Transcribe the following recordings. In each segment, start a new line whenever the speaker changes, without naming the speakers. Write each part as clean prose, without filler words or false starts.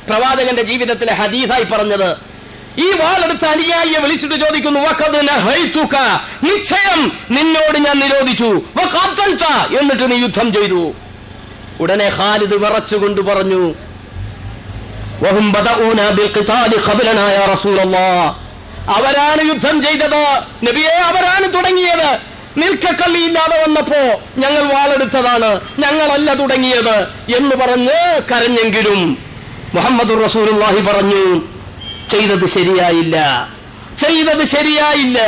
പ്രവാചകന്റെ ജീവിതത്തിലെ ഹദീസായി പറഞ്ഞത്. ഈ വാളെടുത്ത അനുയായിയെ വിളിച്ചിട്ട് ചോദിക്കുന്നു, നിശ്ചയം നിന്നോട് ഞാൻ നിരോധിച്ചു, എന്നിട്ട് നീ യുദ്ധം ചെയ്തു. ഉടനെ ഖാലിദ് വിറച്ചുകൊണ്ട് പറഞ്ഞു, അവരാണ് യുദ്ധം ചെയ്തത് നബിയെ, അവരാണ് തുടങ്ങിയത്. നിൽക്കക്കള്ളിയില്ലാതെ വന്നപ്പോ ഞങ്ങൾ വാളെടുത്തതാണ്, ഞങ്ങളല്ല തുടങ്ങിയത് എന്ന് പറഞ്ഞ് കരഞ്ഞെങ്കിലും മുഹമ്മദുർ റസൂലുള്ളാഹി പറഞ്ഞു, ചെയ്തത് ശരിയായില്ല, ചെയ്തത് ശരിയായില്ല.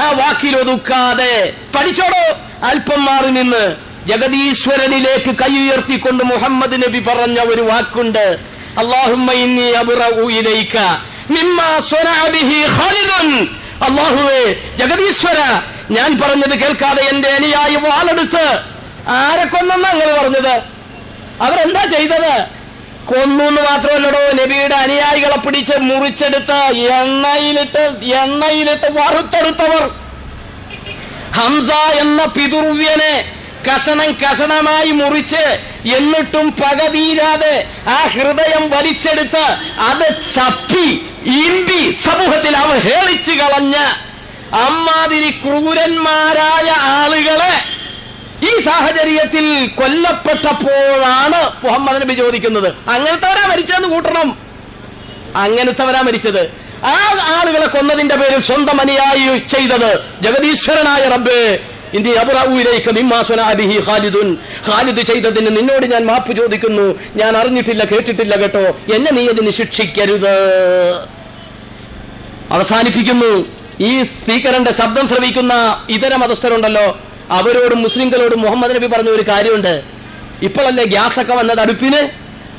ആ വാക്കിലൊതുക്കാതെ പഠിച്ചോടോ. അല്പം മാറി നിന്ന് ജഗദീശ്വരനിലേക്ക് കൈ ഉയർത്തിക്കൊണ്ട് മുഹമ്മദ് നബി പറഞ്ഞ ഒരു വാക്കുണ്ട്, അല്ലാഹുമ്മ ഇന്നി അബ്റഉ ഇലൈക മിമ്മാ സ്വനഅ ബിഹി ഖാലിദുൻ. അല്ലാഹുവേ, ജഗദീശ്വര, ഞാൻ പറഞ്ഞത് കേൾക്കാതെ എന്റെ അനുയായി വാളെടുത്ത് ആരെ കൊന്നെന്നാ നിങ്ങൾ പറഞ്ഞത്? അവരെന്താ ചെയ്തത്? കൊന്നു എന്ന് മാത്രമല്ലടോ, നബിയുടെ അനുയായികളെ പിടിച്ച് മുറിച്ചെടുത്ത് എണ്ണയിലിട്ട് വറുത്തെടുത്തവർ. ഹംസ എന്ന പിതൃവ്യനെ കഷണമായി മുറിച്ച് എന്നിട്ടും പകതീരാതെ ആ ഹൃദയം വലിച്ചെടുത്ത് അത് ചപ്പി ഇമ്പി സമൂഹത്തിൽ അവഹേളിച്ചു കളഞ്ഞ അമ്മാതിരി ക്രൂരന്മാരായ ആളുകളെ ഈ സാഹചര്യത്തിൽ കൊല്ലപ്പെട്ടപ്പോഴാണ് മുഹമ്മദ് നബി ചോദിക്കുന്നത്, അങ്ങനത്തെവരാ മരിച്ചതെന്ന് കൂട്ടണം. അങ്ങനത്തെവരാ മരിച്ചത്. ആ ആളുകളെ കൊന്നതിന്റെ പേരിൽ സ്വന്തം അനുയായി ചെയ്തത്, ജഗദീശ്വരനായ റബ്ബേ, ഇന്ത്യ അബ്റഉ ഇലൈക മിമ്മാ സ്വനഅ ബിഹി ഖാലിദുൻ. ഖാലിദ് ചെയ്തതിന് നിന്നോട് ഞാൻ മാപ്പ് ചോദിക്കുന്നു. ഞാൻ അറിഞ്ഞിട്ടില്ല, കേട്ടിട്ടില്ല കേട്ടോ, എന്നെ നീ അതിന് ശിക്ഷിക്കരുത്. അവസാനിപ്പിക്കുന്നു. ഈ സ്പീക്കറിന്റെ ശബ്ദം ശ്രവിക്കുന്ന ഇതര മതസ്ഥരുണ്ടല്ലോ, അവരോടും മുസ്ലിങ്ങളോടും മുഹമ്മദ് നബി പറഞ്ഞ ഒരു കാര്യമുണ്ട്. ഇപ്പോഴല്ലേ ഗ്യാസൊക്കെ വന്നത്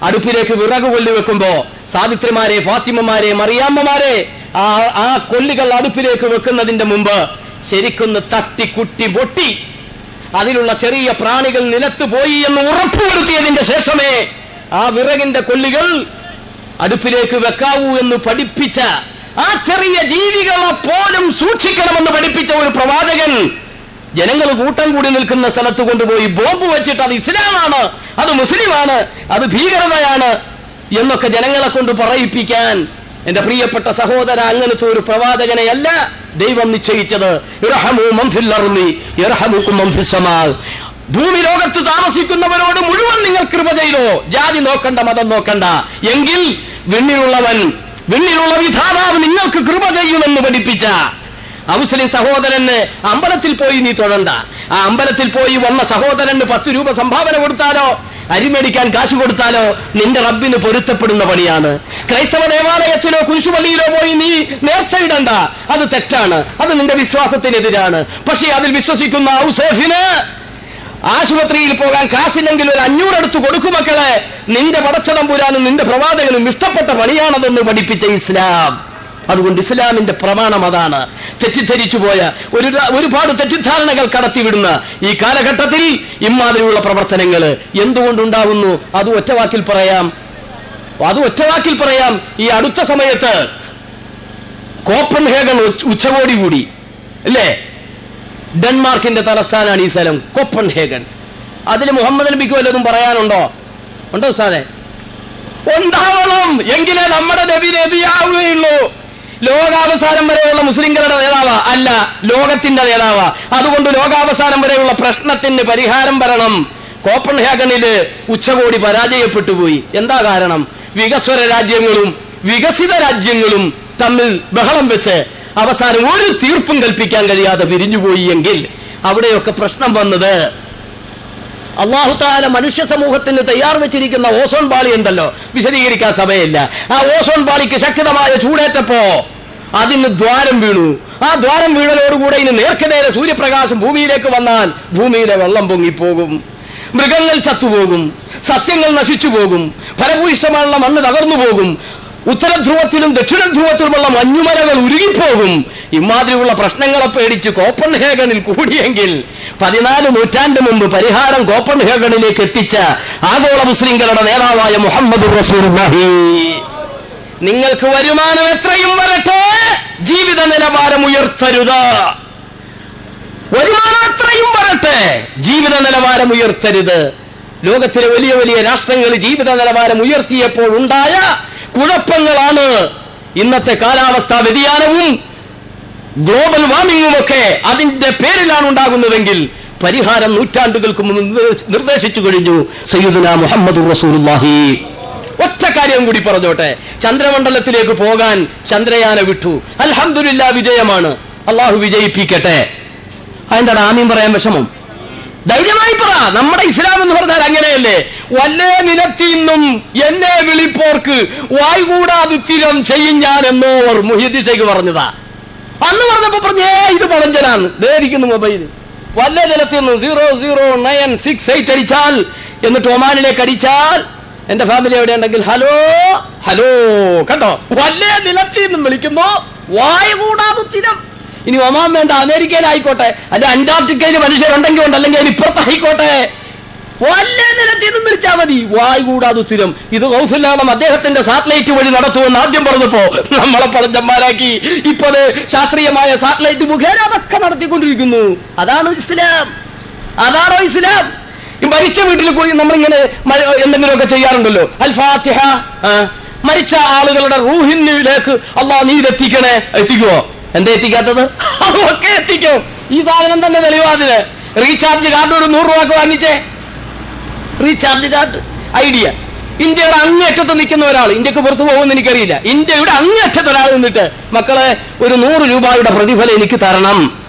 അടുപ്പിലേക്ക് വിറക് കൊല്ലി വെക്കുമ്പോ സാവിത്രിമാരെ, ഫാത്തിമമാരെ, മറിയാമ്മമാരെ ആ കൊല്ലികൾ അടുപ്പിലേക്ക് വെക്കുന്നതിന്റെ മുമ്പ് ശരിക്കൊന്ന് തട്ടി കുട്ടി പൊട്ടി അതിലുള്ള ചെറിയ പ്രാണികൾ നിലത്ത് പോയി എന്ന് ഉറപ്പുവരുത്തിയതിന്റെ ശേഷമേ ആ വിറകിന്റെ കൊല്ലികൾ അടുപ്പിലേക്ക് വെക്കാവൂ എന്ന് പഠിപ്പിച്ച, ആ ചെറിയ ജീവികളെ പോലും സൂക്ഷിക്കണമെന്ന് പഠിപ്പിച്ച ഒരു പ്രവാചകൻ ജനങ്ങൾ കൂട്ടം കൂടി നിൽക്കുന്ന സ്ഥലത്ത് കൊണ്ടുപോയി ബോംബ് വെച്ചിട്ട് അത് ഇസ്ലാമാണ്, അത് മുസ്ലിമാണ്, അത് ഭീകരതയാണ് എന്നൊക്കെ ജനങ്ങളെ കൊണ്ട് പറയിപ്പിക്കാൻ എന്റെ പ്രിയപ്പെട്ട സഹോദര, അങ്ങനത്തെ ഒരു പ്രവാചകനെയല്ല ദൈവം നിശ്ചയിച്ചത്. ഭൂമി ലോകത്ത് താമസിക്കുന്നവരോട് മുഴുവൻ നിങ്ങൾ കൃപ ചെയ്തോ, ജാതി നോക്കണ്ട, മതം നോക്കണ്ട, എങ്കിൽ വിണ്ണിലുള്ള വിധാതാവ് നിങ്ങൾക്ക് കൃപ ചെയ്യുമെന്ന് പഠിപ്പിച്ച മുസ്ലിം സഹോദരന് അമ്പലത്തിൽ പോയി നീ തൊഴണ്ട. ആ അമ്പലത്തിൽ പോയി വന്ന സഹോദരന് 10 രൂപ സംഭാവന കൊടുത്താലോ, അരിമേടിക്കാൻ കാശ് കൊടുത്താലോ നിന്റെ റബ്ബിന് പൊരുത്തപ്പെടുന്ന പണിയാണ്. ക്രൈസ്തവ ദേവാലയത്തിലോ കുരിശുപള്ളിയിലോ പോയി നീ നേർച്ചയിടണ്ട, അത് തെറ്റാണ്, അത് നിന്റെ വിശ്വാസത്തിനെതിരാണ്. പക്ഷേ അതിൽ വിശ്വസിക്കുന്ന ഔസേഫിന് ആശുപത്രിയിൽ പോകാൻ കാശില്ലെങ്കിൽ ഒരു 500 എടുത്ത് കൊടുക്കുമക്കളെ, നിന്റെ പടച്ചതമ്പുരാനും നിന്റെ പ്രവാചകനും ഇഷ്ടപ്പെട്ട പണിയാണതെന്ന് പഠിപ്പിച്ച ഇസ്ലാം. അതുകൊണ്ട് ഇസ്ലാമിന്റെ പ്രമാണം അതാണ്. തെറ്റിദ്ധരിച്ചു പോയ ഒരുപാട് തെറ്റിദ്ധാരണകൾ കടത്തിവിടുന്ന ഈ കാലഘട്ടത്തിൽ ഇമാതിരിയുള്ള പ്രവർത്തനങ്ങൾ എന്തുകൊണ്ടുണ്ടാവുന്നു? അത് ഒറ്റവാക്കിൽ പറയാം. ഈ അടുത്ത സമയത്ത് കോപ്പൻഹേഗൻ ഉച്ചകോടി കൂടി അല്ലേ? ഡെൻമാർക്കിന്റെ തലസ്ഥാനാണ് ഈ സ്ഥലം, കോപ്പൻഹേഗൻ. അതിൽ മുഹമ്മദ് നബിക്ക് വല്ലതും പറയാനുണ്ടോ? ഉണ്ടോ സാറേ? ഉണ്ടാവണം, എങ്കിലേ നമ്മുടെ നബി നബിയാവുകയുള്ളൂ. ലോകാവസാനം വരെയുള്ള മുസ്ലിങ്ങളുടെ നേതാവ് അല്ല, ലോകത്തിന്റെ നേതാവ്. അതുകൊണ്ട് ലോകാവസാനം വരെയുള്ള പ്രശ്നത്തിന് പരിഹാരം വരണം. കോപ്പൻഹേഗനില് ഉച്ചകോടി പരാജയപ്പെട്ടു പോയി. എന്താ കാരണം? വികസ്വര രാജ്യങ്ങളും വികസിത രാജ്യങ്ങളും തമ്മിൽ ബഹളം വെച്ച് അവസാനം ഒരു തീർപ്പും കൽപ്പിക്കാൻ കഴിയാതെ പിരിഞ്ഞുപോയി. എങ്കിൽ അവിടെയൊക്കെ പ്രശ്നം വന്നത് അല്ലാഹു തആല മനുഷ്യ സമൂഹത്തിന് തയ്യാർ വെച്ചിരിക്കുന്ന ഓസോൺ പാളി ഉണ്ടല്ലോ, വിശദീകരിക്കാൻ സമയമില്ല. ആ ഓസോൺ പാളിക്ക് ശക്തമായ ചൂടേറ്റപ്പോ അതിന് ദ്വാരം വീണു. ആ ദ്വാരം വീഴലോടുകൂടെ ഇനി നേർക്കുനേരെ സൂര്യപ്രകാശം ഭൂമിയിലേക്ക് വന്നാൽ ഭൂമിയിലെ വെള്ളം പൊങ്ങിപ്പോകും, മൃഗങ്ങൾ ചത്തുപോകും, സസ്യങ്ങൾ നശിച്ചു പോകും, ഫലഭൂയിഷ്ടമുള്ള മണ്ണ് തകർന്നു പോകും, ഉത്തരധ്രുവത്തിലും ദക്ഷിണ ധ്രുവത്തിലുമുള്ള മഞ്ഞുമലകൾ ഉരുകിപ്പോകും. ഇമാതിരിയുള്ള പ്രശ്നങ്ങളെ പേടിച്ച് കോപ്പൻഹേഗനിൽ കൂടിയെങ്കിൽ 14 നൂറ്റാണ്ട് മുമ്പ് പരിഹാരം കോപ്പൻഹേഗനിലേക്ക് എത്തിച്ച ആഗോള മുസ്ലിങ്ങളുടെ നേതാവായ മുഹമ്മദുർ റസൂലുള്ളാഹി, നിങ്ങൾക്ക് വരുമാനം എത്രയും വരട്ടെ, ജീവിത നിലവാരം ഉയർത്തരുത്. വരുമാനം എത്രയും വരട്ടെ, ജീവിത നിലവാരം ഉയർത്തരുത്. ലോകത്തിലെ വലിയ വലിയ രാഷ്ട്രങ്ങൾ ജീവിത നിലവാരം ഉയർത്തിയപ്പോൾ ഉണ്ടായ കുഴപ്പങ്ങളാണ് ഇന്നത്തെ കാലാവസ്ഥാ വ്യതിയാനവും ഗ്ലോബൽ വാർമിംഗും ഒക്കെ അതിന്റെ പേരിലാണ് ഉണ്ടാകുന്നതെങ്കിൽ പരിഹാരം നൂറ്റാണ്ടുകൾക്ക് മുമ്പ് നിർദ്ദേശിച്ചു കഴിഞ്ഞു സയ്യിദുനാ മുഹമ്മദുർ റസൂലുള്ളാഹി. ഒറ്റ കാര്യം കൂടി പറഞ്ഞോട്ടെ, ചന്ദ്രമണ്ഡലത്തിലേക്ക് പോകാൻ ചന്ദ്രയാനെ വിട്ടു. അൽഹംദുലില്ലാ, വിജയമാണ്. അള്ളാഹു വിജയിപ്പിക്കട്ടെ. അതെന്താണ് ആമീൻ പറയാൻ വിഷമം? ധൈര്യമായി പറ. നമ്മുടെ ഇസ്ലാം എന്ന് പറഞ്ഞാൽ അങ്ങനെയല്ലേ? വല്ലേ നിലത്തിന്നും എന്നെ വിളിപ്പോർക്ക് വായ്കൂടാതിത്തിരം ചെയ്യും ഞാൻ എന്നോർ മുഹ്യിദ്ദീൻ ശൈഖ് പറഞ്ഞതാ. അന്ന് പറഞ്ഞപ്പോ പറഞ്ഞേ ഇത് പഴഞ്ചനാണ്. ദേരിക്കുന്നു മൊബൈൽ. വല്ല നിലത്തിന്നും 00968 അടിച്ചാൽ എന്നിട്ട് ഒമാനിലേക്ക് അടിച്ചാൽ എന്റെ ഫാമിലി എവിടെ ഉണ്ടെങ്കിൽ ഹലോ ഹലോ കണ്ടോ, വല്ലേ നിലത്തിന്നും വിളിക്കുന്നു വായ്കൂടാതിത്തിരം. ഇനി ഒമാൻ വേണ്ട, അമേരിക്കയിലായിക്കോട്ടെ, അല്ലെ അന്റാർട്ടിക്കയിൽ മനുഷ്യരുണ്ടെങ്കിൽ ഉണ്ട്, അല്ലെങ്കിൽ അതിന് ഇപ്പുറത്തായിക്കോട്ടെ, വല്ല നിലത്തിന്നും വിളിച്ചാൽ മതി വായ്കൂടാതുത്തിരം. ഇത് ഗൗസുല്ലാദം അദ്ദേഹത്തിന്റെ സാറ്റലൈറ്റ് വഴി നടത്തുമെന്ന് ആദ്യം പറഞ്ഞപ്പോ നമ്മളെ പഴഞ്ചന്മാരാക്കി. ഇപ്പൊ ശാസ്ത്രീയമായ സാറ്റലൈറ്റ് മുഖേന അതൊക്കെ നടത്തിക്കൊണ്ടിരിക്കുന്നു. അതാണ് ഇസ്ലാം. അതാണോ ഇസ്ലാം? മരിച്ച വീട്ടിൽ പോയി നമ്മളിങ്ങനെ എന്തെങ്കിലുമൊക്കെ ചെയ്യാറുണ്ടല്ലോ. അൽ ഫാത്തിഹ, മരിച്ച ആളുകളുടെ റൂഹിനിലേക്ക് അള്ളാഹ് നീ ഇതെത്തിക്കണേ. എത്തിക്കുവോ? എന്താ എത്തിക്കാത്തത്? അതൊക്കെ എത്തിക്കും. ഈ സാധനം തന്നെ തെളിവാതിന്. റീചാർജ് കാർഡ് ഒരു 100 രൂപ വാങ്ങിച്ചേ. Recharge card idea. ഇന്ത്യയുടെ അങ്ങേയറ്റത്ത് നിൽക്കുന്ന ഒരാൾ, ഇന്ത്യക്ക് പുറത്തു പോകുമെന്ന് എനിക്കറിയില്ല, ഇന്ത്യയുടെ അങ്ങേയറ്റത്ത് ഒരാൾ നിന്നിട്ട് മക്കളെ ഒരു 100 രൂപയുടെ പ്രതിഫലം എനിക്ക് തരണം,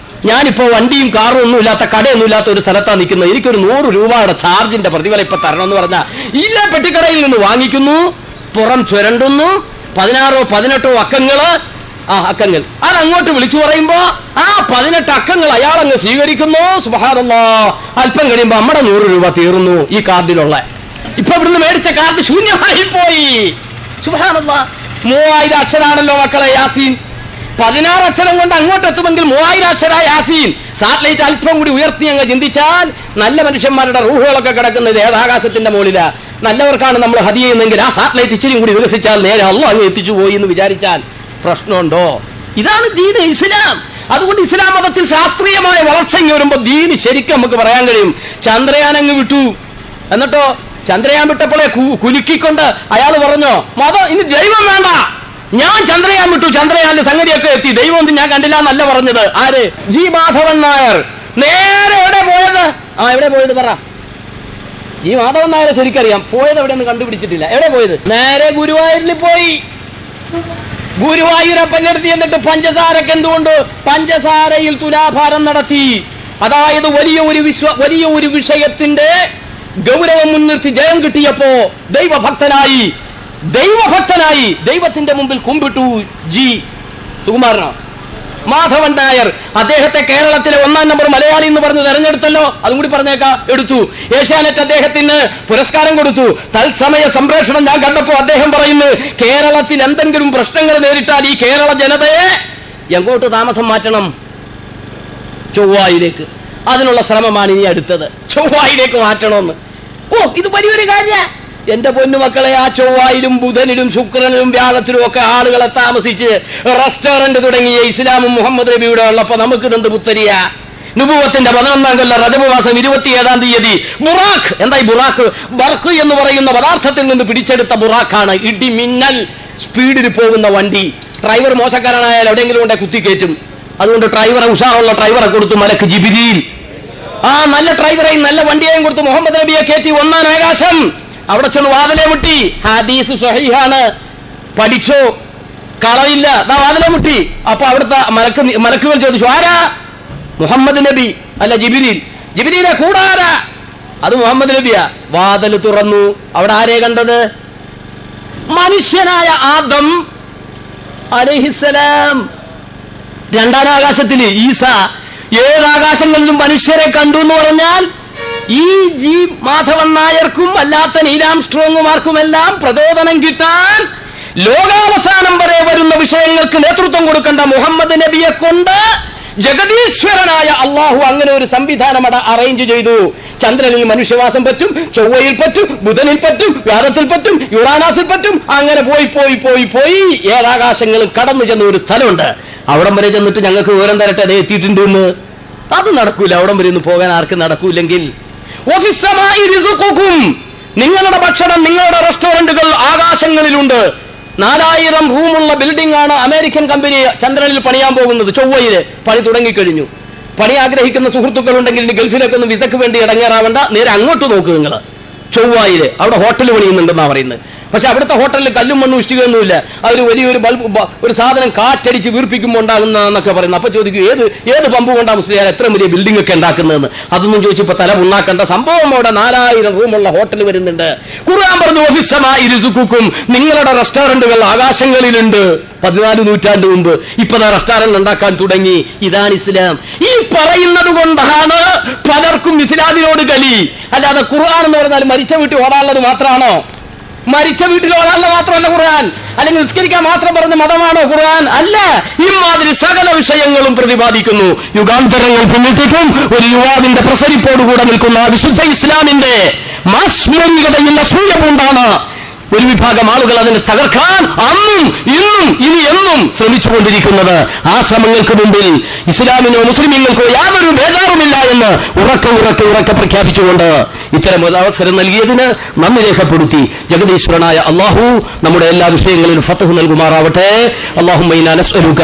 ഞാനിപ്പോ വണ്ടിയും കാറും ഒന്നും ഇല്ലാത്ത കടയൊന്നും ഇല്ലാത്ത ഒരു സ്ഥലത്താണ് നിൽക്കുന്നത്, എനിക്കൊരു 100 രൂപയുടെ ചാർജിന്റെ പ്രതിഫലം ഇപ്പൊ തരണം എന്ന് പറഞ്ഞാൽ ഇല്ല, പെട്ടിക്കടയിൽ നിന്ന് വാങ്ങിക്കുന്നു, പുറം ചുരണ്ടുന്നു, 16 18 അക്കങ്ങൾ അതങ്ങോട്ട് വിളിച്ചു പറയുമ്പോ ആ 18 അക്കങ്ങൾ അയാളങ്ങ് സ്വീകരിക്കുന്നു. സുബ്ഹാനല്ലാഹ്. അല്പം കഴിയുമ്പോ നമ്മുടെ 100 രൂപ തീർന്നു ഈ കാർഡിലുള്ള. ഇപ്പൊ ഇവിടുന്ന് മേടിച്ച കാർഡ് ശൂന്യമായി പോയി. സുബ്ഹാനല്ലാഹ്. 3000 അക്ഷരാണല്ലോ മക്കളെ യാസീൻ. 16 അക്ഷരം കൊണ്ട് അങ്ങോട്ട് എത്തുമെങ്കിൽ 3000 അക്ഷര യാസീൻ. സാറ്റലൈറ്റ് അല്പം കൂടി ഉയർത്തി അങ്ങ് ചിന്തിച്ചാൽ നല്ല മനുഷ്യന്മാരുടെ റൂഹുകളൊക്കെ കിടക്കുന്നത് ഏതാകാശത്തിന്റെ മുകളിലാ. നല്ലവർക്കാണ് നമ്മൾ ഹദിയ ചെയ്യുന്നെങ്കിൽ ആ സാറ്റലൈറ്റ് ഇച്ചിരി കൂടി വികസിച്ചാൽ നേരെ അല്ലാഹ് അങ്ങ് എത്തിച്ചു പോയി എന്ന് വിചാരിച്ചാൽ പ്രശ്നമുണ്ടോ? ഇതാണ് ദീൻ ഇസ്ലാം. അതുകൊണ്ട് ഇസ്ലാം മതത്തിൽ ശാസ്ത്രീയമായ വളർച്ച വരുമ്പോ ദീന് ശരിക്കും നമുക്ക് പറയാൻ കഴിയും. ചന്ദ്രയാൻ അങ്ങ് വിട്ടു, എന്നിട്ടോ ചന്ദ്രയാൻ വിട്ടപ്പോഴേ കുലുക്കിക്കൊണ്ട് അയാൾ പറഞ്ഞോ മതം ഇനി ദൈവം വേണ്ട, ഞാൻ ചന്ദ്രയാൻ വിട്ടു, ചന്ദ്രയാന്റെ സംഗതിയൊക്കെ എത്തി, ദൈവം ഒന്നും ഞാൻ കണ്ടില്ല എന്നല്ല പറഞ്ഞത്. ആര്? ജി മാധവൻ നായർ. നേരെ എവിടെ പോയത്? എവിടെ പോയത് പറ. ജി മാധവൻ നായരെ ശരിക്കറിയാം, പോയത് എവിടെയൊന്നും കണ്ടുപിടിച്ചിട്ടില്ല. എവിടെ പോയത്? നേരെ ഗുരുവായൂരിൽ പോയി. ഗുരുവായൂരപ്പൻ എടുത്തി. എന്നിട്ട് പഞ്ചസാരക്ക് എന്തുകൊണ്ട്? പഞ്ചസാരയിൽ തുലാഭാരം നടത്തി. അതായത് വലിയ ഒരു വിഷയത്തിന്റെ ഗൗരവം മുൻനിർത്തി ജയം കിട്ടിയപ്പോ ദൈവഭക്തനായി ദൈവത്തിന്റെ മുമ്പിൽ കുമ്പിട്ടു ജി സുകുമാരനോ മാധവൻ നായർ. അദ്ദേഹത്തെ കേരളത്തിലെ 1ാം നമ്പർ മലയാളി എന്ന് പറഞ്ഞ് തെരഞ്ഞെടുത്തല്ലോ. അതും കൂടി പറഞ്ഞേക്കാം. എടുത്തു. ഏഷ്യാനെറ്റ് അദ്ദേഹത്തിന് പുരസ്കാരം കൊടുത്തു. തത്സമയ സംപ്രേഷണം ഞാൻ കണ്ടപ്പോ അദ്ദേഹം പറയുന്നു, കേരളത്തിൽ എന്തെങ്കിലും പ്രശ്നങ്ങൾ നേരിട്ടാൽ ഈ കേരള ജനതയെ എങ്ങോട്ട് താമസം മാറ്റണം? ചൊവ്വായിലേക്ക്. അതിനുള്ള ശ്രമമാണ് ഇനി അടുത്തത്, ചൊവ്വായിലേക്ക് മാറ്റണമെന്ന്. ഇത് വലിയൊരു കാര്യ. എന്റെ പൊന്നുമക്കളെ, ആ ചൊവ്വായിലും ബുധനിലും ശുക്രനിലും വ്യാഴത്തിലും ഒക്കെ ആളുകളെ താമസിച്ച് റെസ്റ്റോറന്റ് തുടങ്ങിയ ഇസ്ലാമും മുഹമ്മദ് നബിയുടെ ഉള്ളപ്പോ നമുക്ക് ഇതെന്ത് പുത്തരിയ? നുബുവത്തിന്റെ 11ാം കൊല്ലം റജബ് മാസം 27ാം തീയതി ബുറാഖ്. എന്തായി ബുറാഖ്? ബർക്ക് എന്ന് പറയുന്ന പദാർത്ഥത്തിൽ നിന്ന് പിടിച്ചെടുത്ത ബുറാഖാണ്. ഇടിമിന്നൽ സ്പീഡിൽ പോകുന്ന വണ്ടി. ഡ്രൈവർ മോശക്കാരനായാൽ എവിടെയെങ്കിലും കൊണ്ടേ കുത്തിക്കയറ്റും. അതുകൊണ്ട് ഡ്രൈവറെ, ഉഷാറുള്ള ഡ്രൈവറെ കൊടുത്തു മലക്ക് ജിബ്രീൽ. ആ നല്ല ഡ്രൈവറെയും നല്ല വണ്ടിയെയും കൊടുത്ത് മുഹമ്മദ് നബിയെ കയറ്റി 1ാം ആകാശം. അവിടെ ചെന്ന് വാതിലെ മുട്ടി. ഹദീസ് സ്വഹീഹാണ്, പഠിച്ചോ, കളയില്ല. വാതിലെ മുട്ടി. അപ്പൊ അവിടുത്തെ മലക്കുകൾ ചോദിച്ചു, ആരാ? മുഹമ്മദ് നബി. അല്ല, ജിബ്രീൽ. ജിബ്രീലെ കൂടാരാ? അത് മുഹമ്മദ് നബിയാ. വാതിൽ തുറന്നു. അവിടെ ആരെ കണ്ടത്? മനുഷ്യനായ ആദം അലൈഹിസ്സലാം. 2ാം ആകാശത്തില് ഈസ. 7 ആകാശങ്ങളിലും മനുഷ്യരെ കണ്ടു എന്ന് പറഞ്ഞാൽ ഈ ജി മാധവൻ നായർക്കും അല്ലാത്ത നീലാം സ്ട്രോങ്ങുമാർക്കുമെല്ലാം പ്രചോദനം കിട്ടാൻ ലോകാവസാനം വരെ വരുന്ന വിഷയങ്ങൾക്ക് നേതൃത്വം കൊടുക്കേണ്ട മുഹമ്മദ് നബിയെ കൊണ്ട് ജഗദീശ്വരനായ അള്ളാഹു അങ്ങനെ ഒരു സംവിധാനം അറേഞ്ച് ചെയ്തു. ചന്ദ്രനിൽ മനുഷ്യവാസം പറ്റും, ചൊവ്വയിൽ പറ്റും, ബുധനിൽ പറ്റും, വ്യാഴത്തിൽ പറ്റും, യുറാനാസിൽ പറ്റും. അങ്ങനെ പോയി 7 ആകാശങ്ങളും കടന്നു ചെന്ന ഒരു സ്ഥലമുണ്ട്. അവിടം വരെ ചെന്നിട്ട് ഞങ്ങൾക്ക് വിവരം തരട്ടെ അതേ എത്തിയിട്ടുണ്ട് എന്ന്. അത് നടക്കൂല. അവിടം വരെ ഒന്ന് പോകാൻ ആർക്കും നടക്കൂല്ലെങ്കിൽ നിങ്ങളുടെ ഭക്ഷണം, നിങ്ങളുടെ റെസ്റ്റോറന്റുകൾ ആകാശങ്ങളിലുണ്ട്. 4000 റൂമുള്ള ബിൽഡിംഗ് ആണ് അമേരിക്കൻ കമ്പനി ചന്ദ്രനിൽ പണിയാൻ പോകുന്നത്. ചൊവ്വയില് പണി തുടങ്ങിക്കഴിഞ്ഞു. പണി ആഗ്രഹിക്കുന്ന സുഹൃത്തുക്കൾ ഉണ്ടെങ്കിൽ ഗൾഫിലൊക്കെ ഒന്ന് വിസക്ക് വേണ്ടി ഇടങ്ങേറാവേണ്ട, നേരെ അങ്ങോട്ട് നോക്കുക നിങ്ങൾ. ചൊവ്വയില് അവിടെ ഹോട്ടൽ പണിയുന്നുണ്ടെന്നാ പറയുന്നത്. പക്ഷെ അവിടുത്തെ ഹോട്ടലിൽ കല്ലും മണ്ണും ഇഷ്ടികയൊന്നുമില്ല. അതിൽ വലിയൊരു ബൾബ്, ഒരു സാധനം കാറ്റടിച്ച് വീർപ്പിക്കുമ്പോൾ ഉണ്ടാകുന്നതെന്നൊക്കെ പറയുന്നത്. അപ്പൊ ചോദിക്കും ഏത് പമ്പ് കൊണ്ടാ മുസ്ലിയാർ എത്ര വലിയ ബിൽഡിംഗ് ഒക്കെ ഉണ്ടാക്കുന്നതെന്ന്. അതൊന്നും ചോദിച്ചപ്പോ തല ഉണ്ടാക്കേണ്ട. സംഭവം അവിടെ 4000 റൂമുള്ള ഹോട്ടൽ വരുന്നുണ്ട്. ഖുർആൻ പറഞ്ഞു വഫിസ്സമാഇ റിസ്ഖുക്കും, നിങ്ങളുടെ റെസ്റ്റോറന്റുകൾ ആകാശങ്ങളിലുണ്ട്. 14 നൂറ്റാണ്ട് മുമ്പ് ഇപ്പതാ റെസ്റ്റോറന്റ് ഉണ്ടാക്കാൻ തുടങ്ങി. ഇതാണ് ഇസ്ലാം. ഈ പറയുന്നത് കൊണ്ടാണ് പലർക്കും ഇസ്ലാമിനോട് കലി. അല്ലാതെ ഖുർആൻ എന്ന് പറഞ്ഞാൽ മരിച്ച വീട്ടിൽ ഓടാനുള്ളത് മാത്രമാണോ? മരിച്ച വീട്ടിൽ ഓടാനുള്ള മാത്രമല്ല ഖുർആൻ. അല്ലെങ്കിൽ നിസ്കരിക്കാൻ മാത്രം പറഞ്ഞ മതമാണോ ഖുർആൻ? അല്ല. ഇമാതിരി സകല വിഷയങ്ങളും പ്രതിപാദിക്കുന്നു. യുഗാന്തരങ്ങൾ പിന്നിട്ടിട്ടും ഒരു യുവാവിന്റെ പ്രസരിപ്പോടുകൂടെ നിൽക്കുന്ന വിശുദ്ധ ഇസ്ലാമിന്റെ മാസ്മരികതയുള്ള സൂര്യപൂണ്ടാണ് ഒരു വിഭാഗം ആളുകൾ അതിനെ തകർക്കാൻ അന്നും ഇന്നും ഇനി എന്നും ശ്രമിച്ചുകൊണ്ടിരിക്കുന്നത്. ആ ശ്രമങ്ങൾക്ക് മുമ്പിൽ ഇസ്ലാമിനോ മുസ്ലിമീങ്ങൾക്കോ യാതൊരു ബേജാറുമില്ല എന്ന് ഉറക്കെ പ്രഖ്യാപിച്ചുകൊണ്ട് ഇത്തരം അവസരം നൽകിയതിന് നന്ദി രേഖപ്പെടുത്തി ജഗദീശ്വരനായ അല്ലാഹു നമ്മുടെ എല്ലാ വിഷയങ്ങളിലും ഫത്ഹ് നൽകുമാറാവട്ടെ. അല്ലാഹുമ്മ ഇന്നാ നസ്അലുക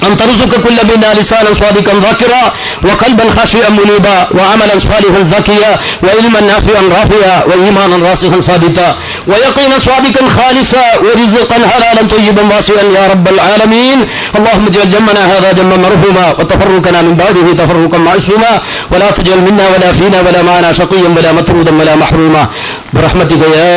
أن ترزق كل منا لسانا صادقا ذاكرا وقلبا خاشعا منيبا وعملا صالحا زكيا وعلما نافعا رافعا وإيمانا راسخا ثابتا ويقينا صادقا خالصا ورزقا حلالا طيبا واسعا يا رب العالمين. اللهم اجعل جمعنا هذا جمعا مرحوما وتفرقنا من بعده تفرقا معصوما ولا تجعل منا ولا فينا ولا معنا شقيا ولا مطرودا ولا محروما برحمتك يا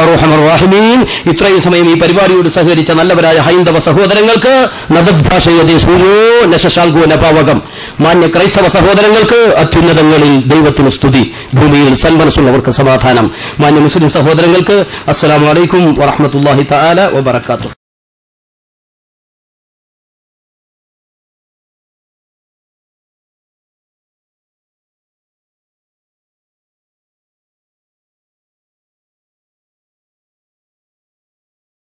أرحم الراحمين. ഇത്രയും സമയം ഈ പരിപാടിയോട് സഹകരിച്ച നല്ലവരായ ഹൈന്ദവ സഹോദരങ്ങൾക്ക് നദദ്ഭാഷയതേ സൂര്യോ നശശാൽഗോ നപാവകം. മാന്യ ക്രൈസ്തവ സഹോദരങ്ങൾക്ക് അത്യുന്നതങ്ങളിൽ ദൈവത്തിന് സ്തുതി, ഭൂമിയിൽ സന്മനസ്സുള്ളവർക്ക് സമാധാനം. മാന്യ മുസ്ലിം സഹോദരങ്ങൾക്ക് അസ്സലാമു അലൈക്കും വറഹ്മത്തുള്ളാഹി തആല വബറകാതുഹു.